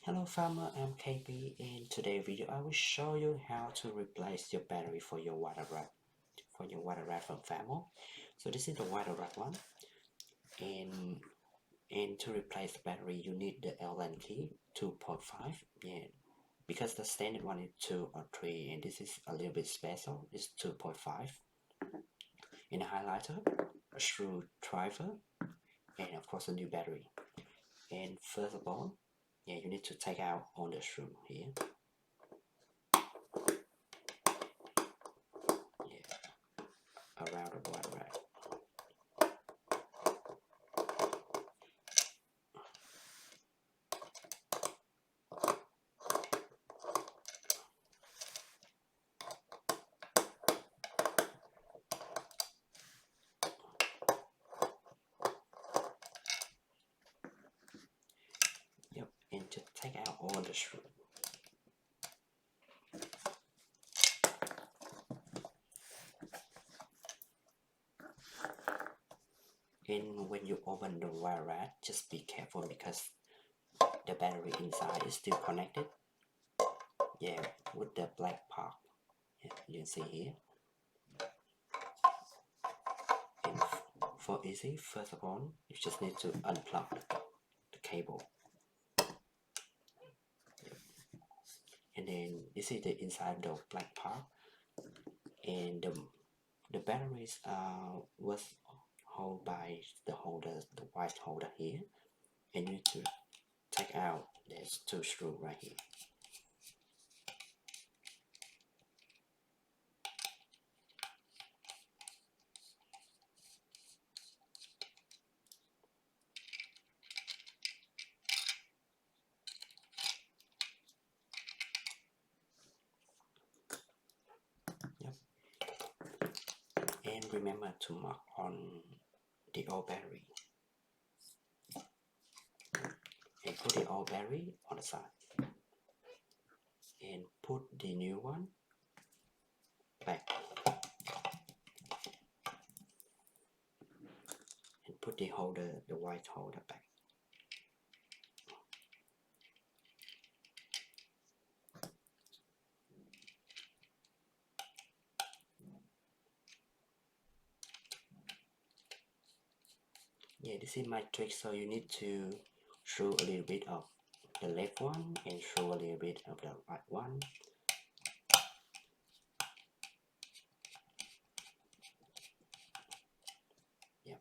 Hello Farmer, I'm KB. In today's video I will show you how to replace your battery for your water rat from Farmo. So this is the water rat one, and to replace the battery you need the Allen key 2.5. Yeah, because the standard one is 2 or 3 and this is a little bit special, it's 2.5. In a highlighter, a screwdriver, and of course a new battery. And first of all, yeah, you need to take out all the screw here. Around the water rat. Yep, and to take out all the screw. And when you open the wire rat, just be careful because the battery inside is still connected. Yeah, with the black part. Yeah, you can see here. And for easy, first of all, you just need to unplug the cable. Yep. And then you see the inside the black part, and the batteries was held by the holder, the white holder here, and you need to take out there's 2 screws right here. Yep. And remember to mark on the old battery and put the old battery on the side and put the new one back and put the holder, the white holder back. Yeah, this is my trick. So you need to screw a little bit of the left one and screw a little bit of the right one. Yeah,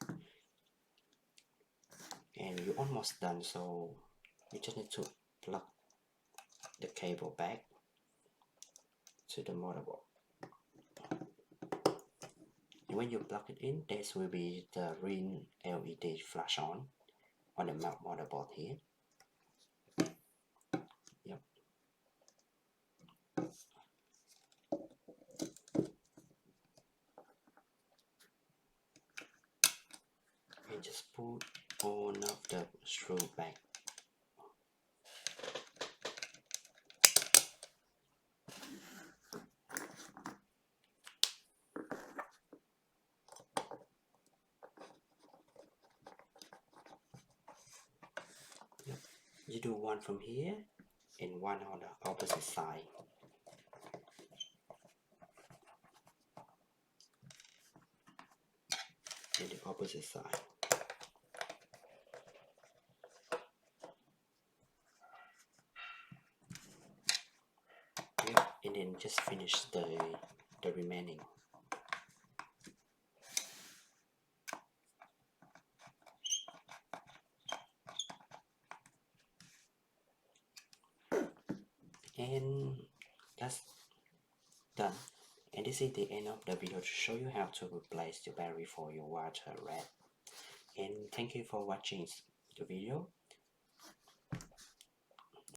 and you're almost done, so you just need to plug the cable back to the motherboard. And when you plug it in, this will be the green LED flash on the motherboard here. Yep. And just put all of the screw back. Yep. You do one from here and one on the opposite side. And the opposite side. Yep. And then just finish the remaining. And that's done. And this is the end of the video to show you how to replace the battery for your water rat. And thank you for watching the video.